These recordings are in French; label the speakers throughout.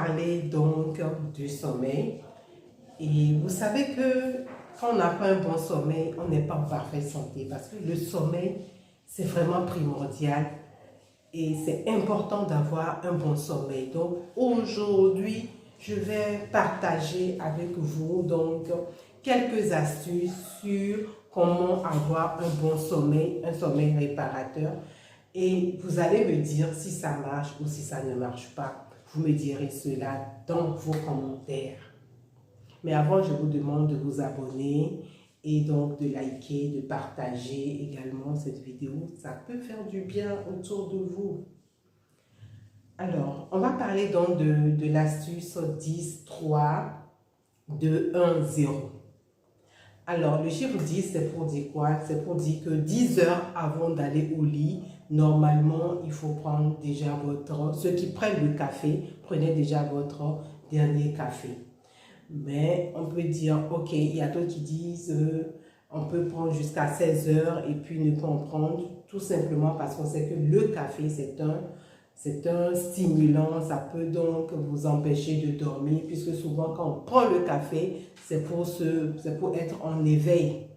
Speaker 1: parler donc du sommeil. Et vous savez que quand on n'a pas un bon sommeil, on n'est pas en parfaite santé parce que le sommeil, c'est vraiment primordial et c'est important d'avoir un bon sommeil. Donc aujourd'hui, je vais partager avec vous donc quelques astuces sur comment avoir un bon sommeil, un sommeil réparateur. Et vous allez me dire si ça marche ou si ça ne marche pas. Vous me direz cela dans vos commentaires. Mais avant, je vous demande de vous abonner et donc de liker, de partager également cette vidéo. Ça peut faire du bien autour de vous. Alors, on va parler donc de l'astuce 10, 3, 2, 1, 0. Alors, le chiffre 10, c'est pour dire quoi? C'est pour dire que 10 heures avant d'aller au lit, normalement, il faut prendre déjà votre... Ceux qui prennent le café, prenez déjà votre dernier café. Mais on peut dire, ok, il y a d'autres qui disent, on peut prendre jusqu'à 16 heures et puis ne pas en prendre, tout simplement parce qu'on sait que le café, c'est un stimulant, ça peut donc vous empêcher de dormir, puisque souvent quand on prend le café, c'est pour être en éveil.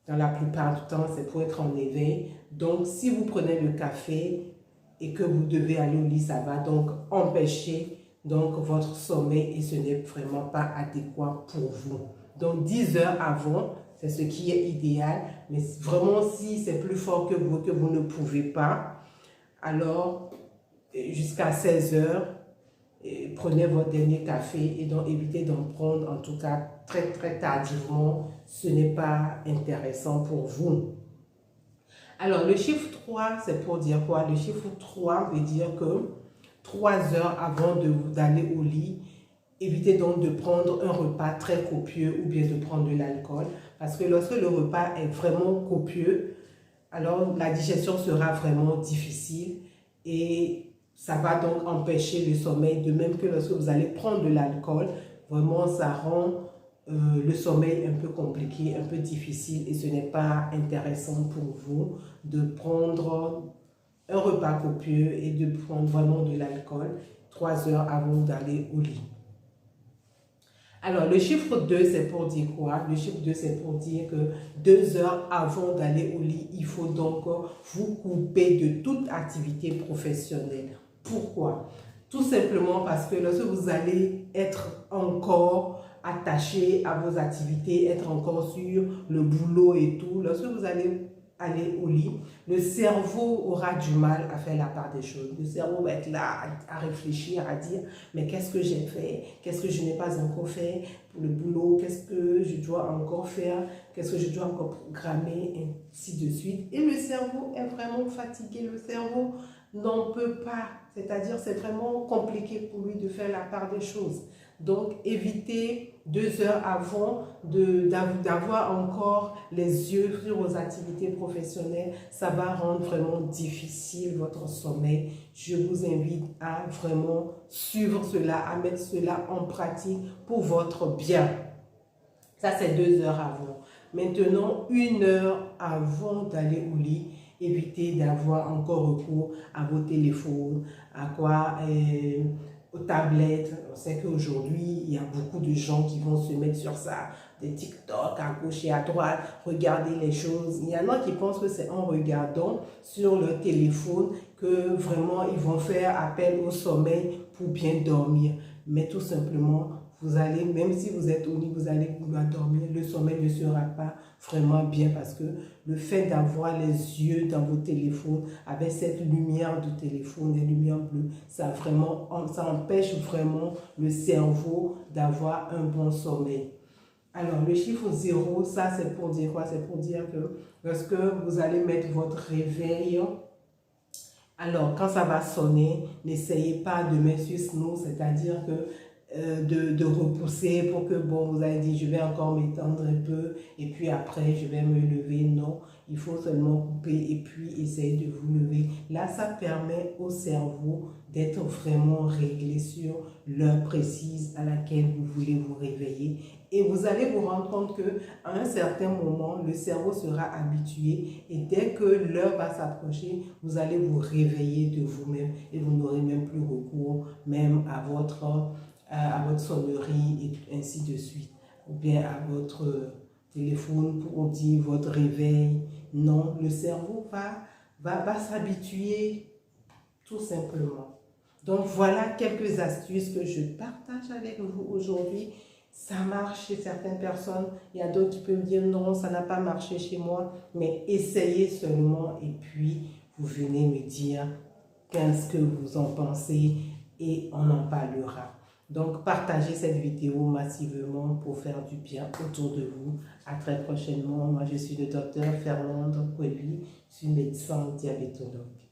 Speaker 1: Dans la plupart du temps, c'est pour être en éveil. Donc, si vous prenez le café et que vous devez aller au lit, ça va donc empêcher donc votre sommeil et ce n'est vraiment pas adéquat pour vous. Donc, 10 heures avant, c'est ce qui est idéal. Mais vraiment, si c'est plus fort que vous ne pouvez pas, alors jusqu'à 16 heures, prenez votre dernier café et donc évitez d'en prendre en tout cas très très tardivement. Ce n'est pas intéressant pour vous. Alors le chiffre 3, c'est pour dire quoi? Le chiffre 3 veut dire que 3 heures avant d'aller au lit, évitez donc de prendre un repas très copieux ou bien de prendre de l'alcool. Parce que lorsque le repas est vraiment copieux, alors la digestion sera vraiment difficile et ça va donc empêcher le sommeil. De même que lorsque vous allez prendre de l'alcool, vraiment ça rend le sommeil un peu compliqué, un peu difficile et ce n'est pas intéressant pour vous de prendre un repas copieux et de prendre vraiment de l'alcool 3 heures avant d'aller au lit. Alors, le chiffre 2, c'est pour dire quoi? Le chiffre 2, c'est pour dire que 2 heures avant d'aller au lit, il faut donc vous couper de toute activité professionnelle. Pourquoi? Tout simplement parce que lorsque vous allez être encore attaché à vos activités, être encore sur le boulot et tout, lorsque vous allez aller au lit, le cerveau aura du mal à faire la part des choses. Le cerveau va être là à réfléchir, à dire mais qu'est-ce que j'ai fait? Qu'est-ce que je n'ai pas encore fait pour le boulot? Qu'est-ce que je dois encore faire? Qu'est-ce que je dois encore programmer? Ainsi de suite. Et le cerveau est vraiment fatigué. Le cerveau n'en peut pas. C'est-à-dire c'est vraiment compliqué pour lui de faire la part des choses. Donc évitez 2 heures avant d'avoir encore les yeux sur vos activités professionnelles. Ça va rendre vraiment difficile votre sommeil. Je vous invite à vraiment suivre cela, à mettre cela en pratique pour votre bien. Ça, c'est 2 heures avant. Maintenant, 1 heure avant d'aller au lit, évitez d'avoir encore recours à vos téléphones, aux tablettes. On sait qu'aujourd'hui, il y a beaucoup de gens qui vont se mettre sur ça, des TikTok à gauche et à droite, regarder les choses. Il y en a qui pensent que c'est en regardant sur leur téléphone que vraiment ils vont faire appel au sommeil pour bien dormir. Mais tout simplement, vous allez, même si vous êtes au lit, vous allez vouloir dormir, le sommeil ne sera pas vraiment bien parce que le fait d'avoir les yeux dans vos téléphones, avec cette lumière du téléphone, des lumières bleues, ça empêche vraiment le cerveau d'avoir un bon sommeil. Alors, le chiffre 0, ça c'est pour dire quoi? C'est pour dire que lorsque vous allez mettre votre réveil, alors quand ça va sonner, n'essayez pas de mettre sur snooze, c'est-à-dire que de repousser pour que, bon, vous avez dit, je vais encore m'étendre un peu et puis après, je vais me lever. Non, il faut seulement couper et puis essayer de vous lever. Là, ça permet au cerveau d'être vraiment réglé sur l'heure précise à laquelle vous voulez vous réveiller. Et vous allez vous rendre compte qu'à un certain moment, le cerveau sera habitué et dès que l'heure va s'approcher, vous allez vous réveiller de vous-même et vous n'aurez même plus recours même à votre sonnerie et ainsi de suite. Ou bien à votre téléphone pour dire votre réveil. Non, le cerveau va s'habituer tout simplement. Donc voilà quelques astuces que je partage avec vous aujourd'hui. Ça marche chez certaines personnes. Il y a d'autres qui peuvent me dire non, ça n'a pas marché chez moi. Mais essayez seulement et puis vous venez me dire qu'est-ce que vous en pensez et on en parlera. Donc partagez cette vidéo massivement pour faire du bien autour de vous. À très prochainement. Moi je suis le docteur Fernande Kouebi, je suis médecin diabétologue.